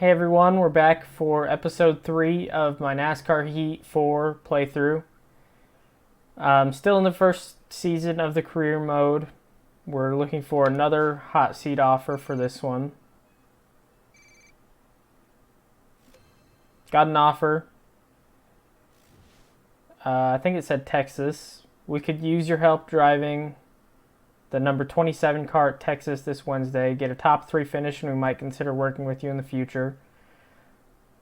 Hey everyone, we're back for episode 3 of my NASCAR Heat 4 playthrough. Still in the first season of the career mode. We're looking for another hot seat offer for this one. Got an offer. I think it said Texas. We could use your help driving the number 27 car at Texas this Wednesday. Get a top 3 finish and we might consider working with you in the future.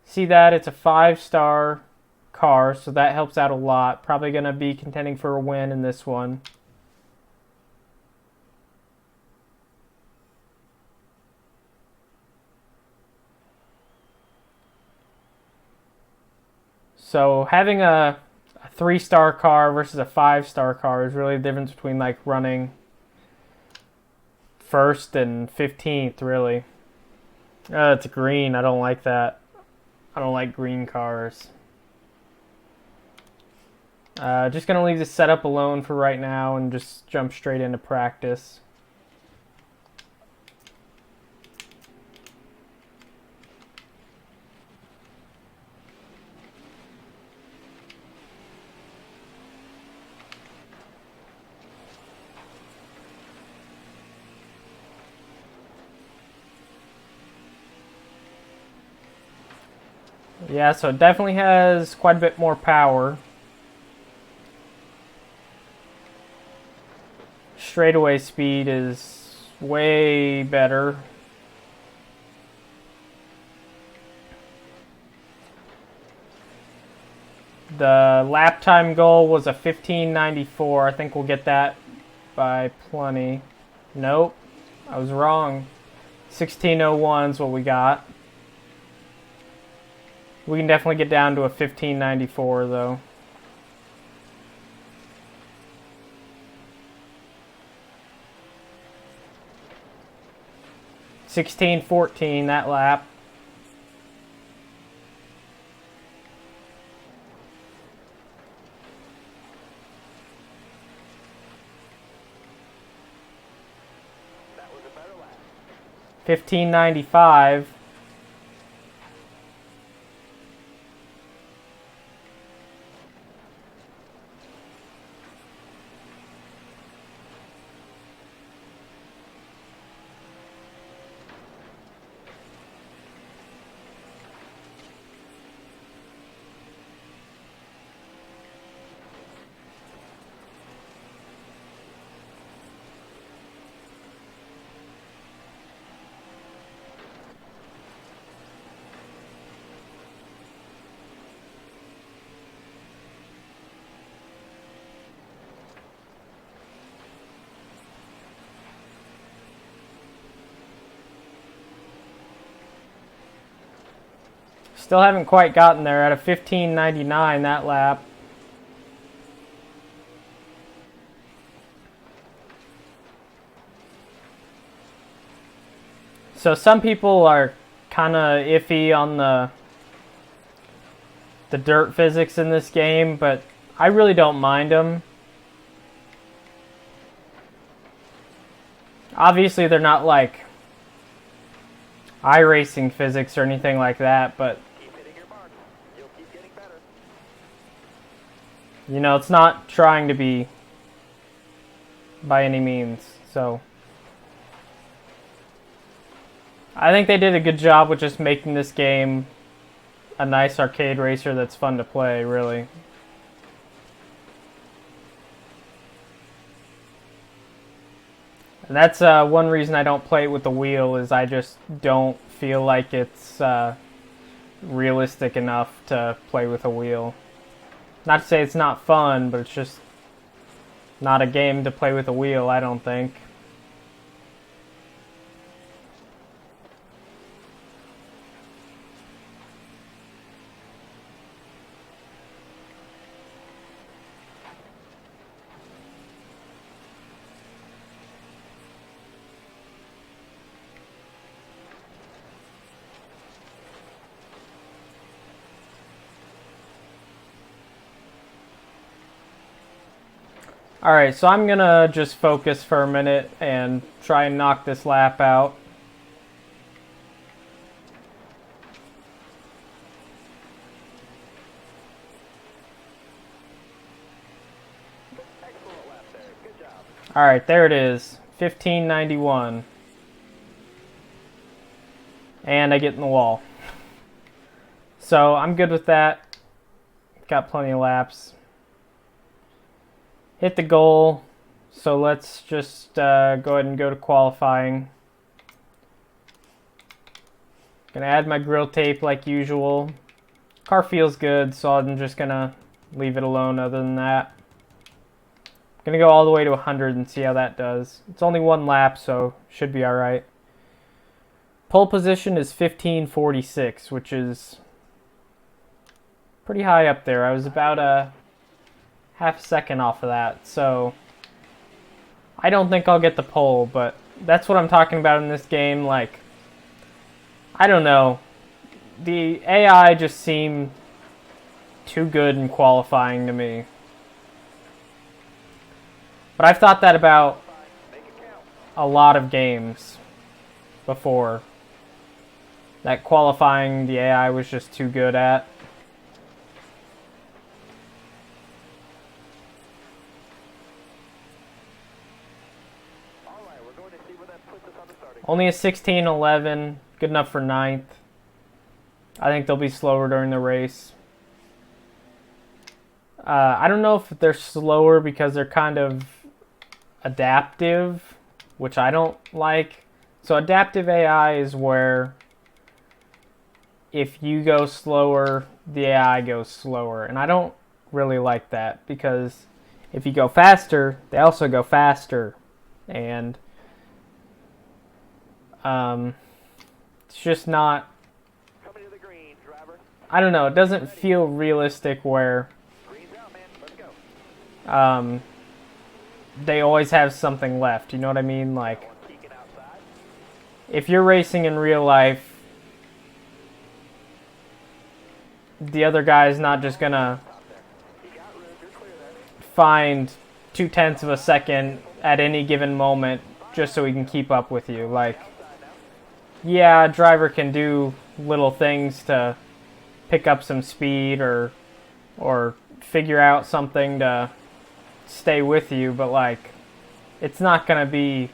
See that? It's a 5-star car, so that helps out a lot. Probably going to be contending for a win in this one. So having a 3-star car versus a 5-star car is really the difference between like running 1st and 15th, really. It's green. I don't like that. I don't like green cars. Just going to leave this setup alone for right now and just jump straight into practice. Yeah, so it definitely has quite a bit more power. Straightaway speed is way better. The lap time goal was a 15:94. I think we'll get that by plenty. Nope, I was wrong. 16:01 is what we got. We can definitely get down to a 15:94 though. $16:14 that lap. That was a better lap. 15:95. Still haven't quite gotten there at a 15:99 that lap. So some people are kind of iffy on the dirt physics in this game, but I really don't mind them. Obviously, they're not like iRacing physics or anything like that, but Keep hitting your mark. You'll keep getting better. you know, it's not trying to be by any means. So I think they did a good job with just making this game a nice arcade racer that's fun to play, really. And that's one reason I don't play it with the wheel, is I just don't feel like it's realistic enough to play with a wheel. Not to say it's not fun, but it's just not a game to play with a wheel, I don't think. Alright, so I'm gonna just focus for a minute and try and knock this lap out. Alright, there it is. 1591. And I get in the wall. So I'm good with that. Got plenty of laps. Hit the goal. So let's just go ahead and go to qualifying. Gonna add my grill tape like usual. Car feels good, so I'm just gonna leave it alone other than that. Gonna go all the way to 100 and see how that does. It's only one lap, so should be alright. Pole position is 1546, which is pretty high up there. I was about a half second off of that, so I don't think I'll get the pole, but that's what I'm talking about in this game. Like, I don't know. The AI just seemed too good in qualifying to me. But I've thought that about a lot of games before. That qualifying the AI was just too good at. Only a 16:11, good enough for 9th. I think they'll be slower during the race. I don't know if they're slower because they're kind of adaptive, which I don't like. So adaptive AI is where if you go slower, the AI goes slower. And I don't really like that because if you go faster, they also go faster. And it's just not, I don't know, it doesn't feel realistic where they always have something left, you know what I mean? Like, if you're racing in real life, the other guy's not just gonna find 0.2 of a second at any given moment just so he can keep up with you. Like, yeah, a driver can do little things to pick up some speed or figure out something to stay with you, but like, it's not gonna be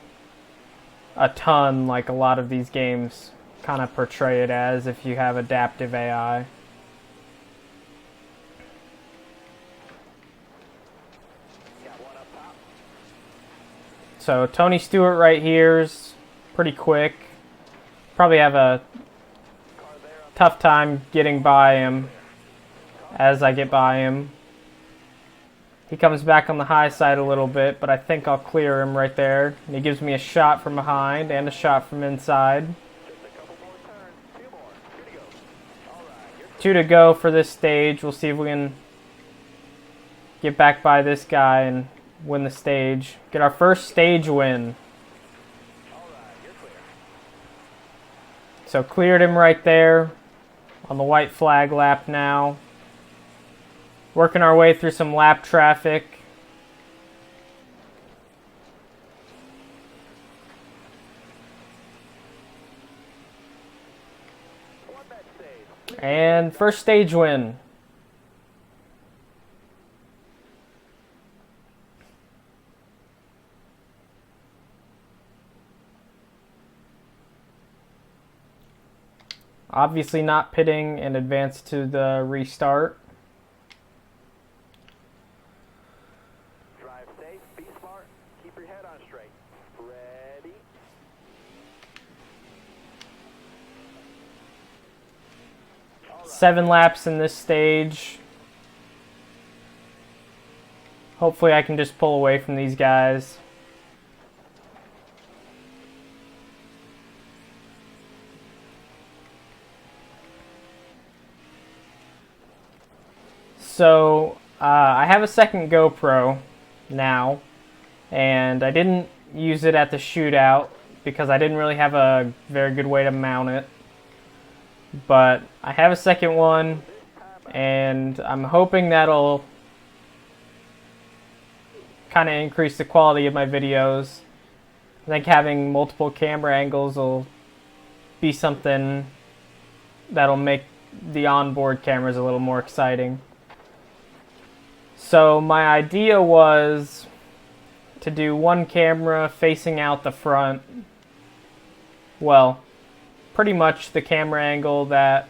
a ton like a lot of these games kind of portray it as if you have adaptive AI. So Tony Stewart right here's pretty quick. Probably have a tough time getting by him as I get by him. He comes back on the high side a little bit, but I think I'll clear him right there. And he gives me a shot from behind and a shot from inside. 2 to go for this stage. We'll see if we can get back by this guy and win the stage. Get our first stage win. So cleared him right there on the white flag lap now. Working our way through some lap traffic. And first stage win. Obviously not pitting and advance to the restart. Drive safe, be smart, keep your head on straight. Ready? Right. 7 laps in this stage. Hopefully I can just pull away from these guys. So, I have a second GoPro now, and I didn't use it at the shootout because I didn't really have a very good way to mount it. But I have a second one, and I'm hoping that'll kind of increase the quality of my videos. I think having multiple camera angles will be something that'll make the onboard cameras a little more exciting. So my idea was to do one camera facing out the front. Well, pretty much the camera angle that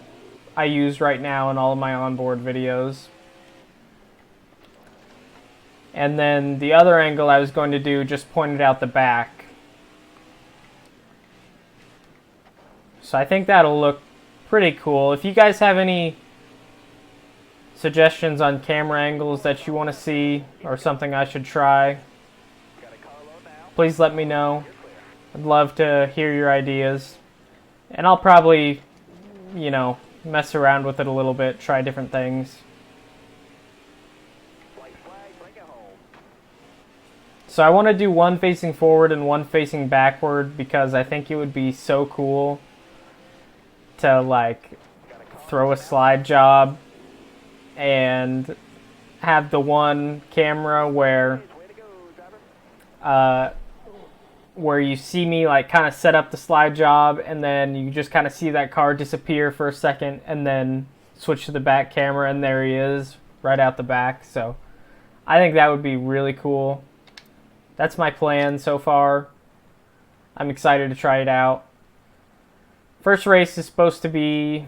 I use right now in all of my onboard videos. And then the other angle I was going to do just pointed out the back. So I think that'll look pretty cool. If you guys have any suggestions on camera angles that you want to see or something I should try, please let me know. I'd love to hear your ideas. And I'll probably, you know, mess around with it a little bit, try different things. So I want to do one facing forward and one facing backward because I think it would be so cool to like throw a slide job and have the one camera where you see me like kind of set up the slide job and then you just kind of see that car disappear for a second and then switch to the back camera and there he is right out the back. So I think that would be really cool. That's my plan so far. I'm excited to try it out. First race is supposed to be,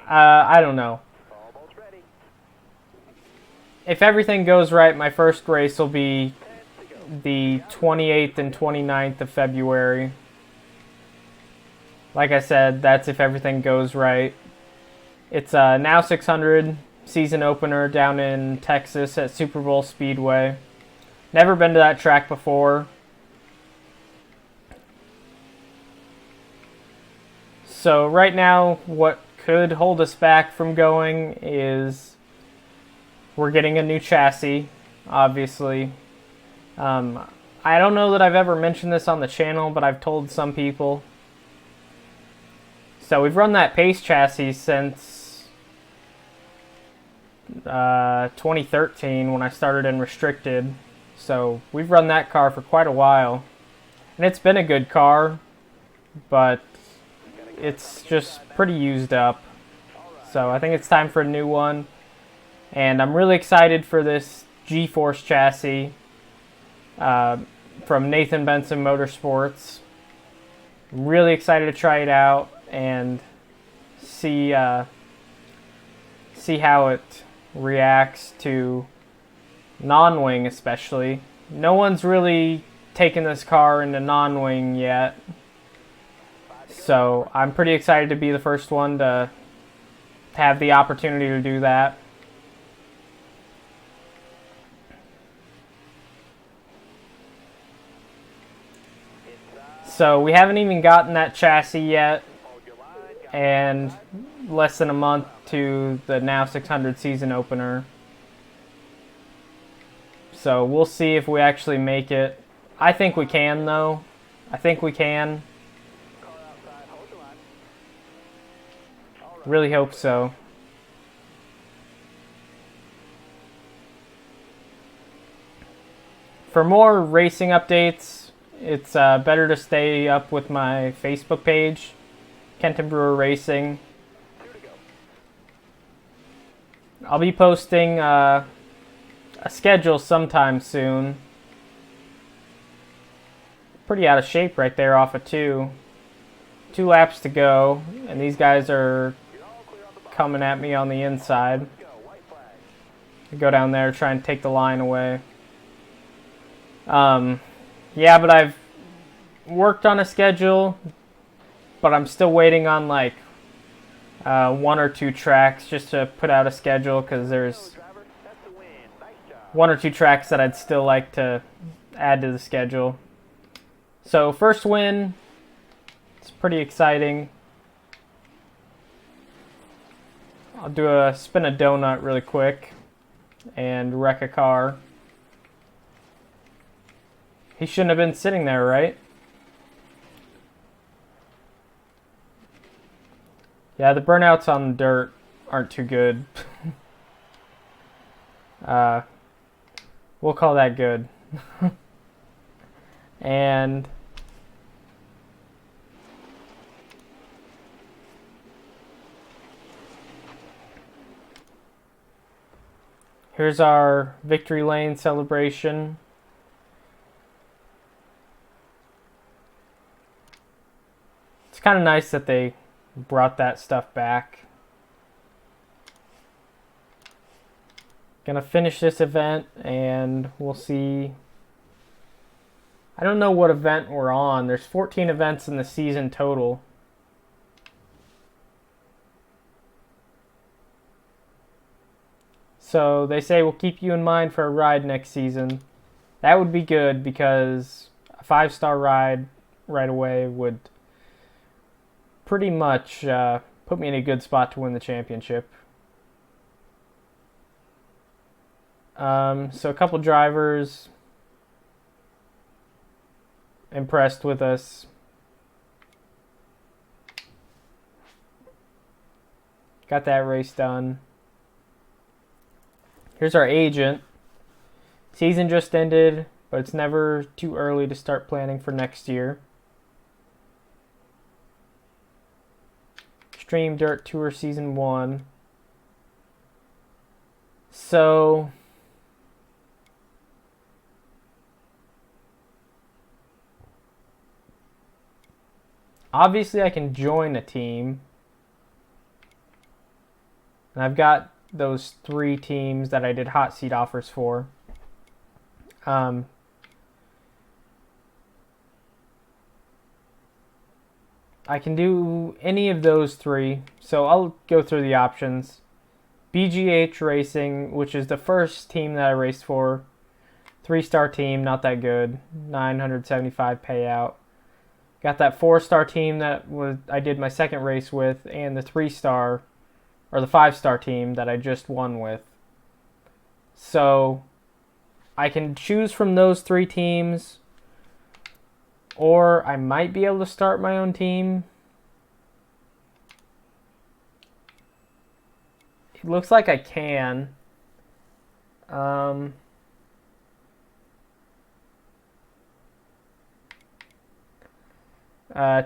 I don't know. If everything goes right, my first race will be the 28th and 29th of February. Like I said, that's if everything goes right. It's a Now 600 season opener down in Texas at Super Bowl Speedway. Never been to that track before. So right now, what could hold us back from going is we're getting a new chassis, obviously. I don't know that I've ever mentioned this on the channel, but I've told some people. So we've run that Pace chassis since 2013 when I started in Restricted. So we've run that car for quite a while. And it's been a good car, but it's just pretty used up. So I think it's time for a new one. And I'm really excited for this G-Force chassis from Nathan Benson Motorsports. I'm really excited to try it out and see how it reacts to non-wing especially. No one's really taken this car into non-wing yet. So I'm pretty excited to be the first one to have the opportunity to do that. So we haven't even gotten that chassis yet, and less than a month to the Now 600 season opener. So we'll see if we actually make it. I think we can though. I think we can. Really hope so. For more racing updates, it's better to stay up with my Facebook page, Kenton Brewer Racing. I'll be posting a schedule sometime soon. Pretty out of shape right there off of 2 laps to go, and these guys are coming at me on the inside. I go down there, try and take the line away. Yeah, but I've worked on a schedule, but I'm still waiting on like 1 or 2 tracks just to put out a schedule, because there's 1 or 2 tracks that I'd still like to add to the schedule. So first win, it's pretty exciting. I'll do a spin a donut really quick and wreck a car. He shouldn't have been sitting there, right? Yeah, the burnouts on the dirt aren't too good. We'll call that good. And here's our victory lane celebration. kind of nice that they brought that stuff back. Gonna finish this event and we'll see. I don't know what event we're on. There's 14 events in the season total. So they say we'll keep you in mind for a ride next season. That would be good because a 5-star ride right away would pretty much put me in a good spot to win the championship. So a couple drivers impressed with us. Got that race done. Here's our agent. Season just ended, but it's never too early to start planning for next year. Extreme Dirt Tour Season 1. So obviously I can join a team. And I've got those 3 teams that I did hot seat offers for. I can do any of those 3, so I'll go through the options. BGH Racing, which is the first team that I raced for. 3-star team, not that good. 975 payout. Got that 4-star team that I did my second race with, and the 3-star, or the 5-star team that I just won with. So I can choose from those 3 teams, or I might be able to start my own team. It looks like I can.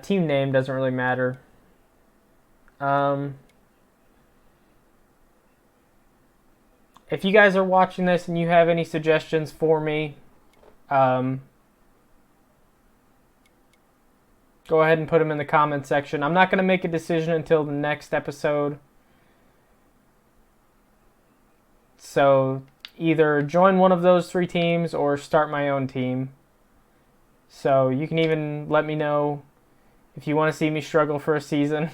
Team name doesn't really matter. If you guys are watching this and you have any suggestions for me, go ahead and put them in the comment section. I'm not going to make a decision until the next episode. So either join one of those 3 teams or start my own team. So you can even let me know if you want to see me struggle for a season.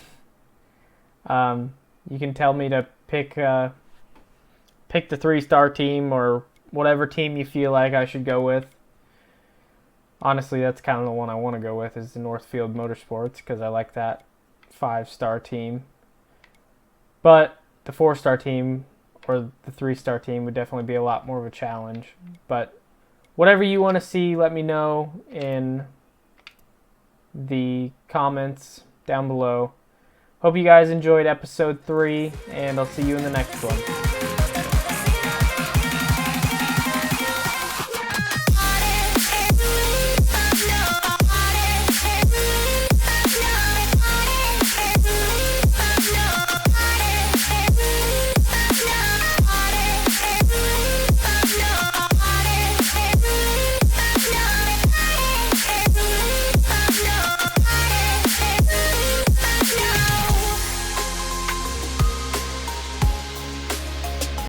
You can tell me to pick the 3-star team or whatever team you feel like I should go with. Honestly, that's kind of the one I want to go with, is the Northfield Motorsports, because I like that 5-star team. But the 4-star team or the 3-star team would definitely be a lot more of a challenge. But whatever you want to see, let me know in the comments down below. Hope you guys enjoyed episode 3, and I'll see you in the next one.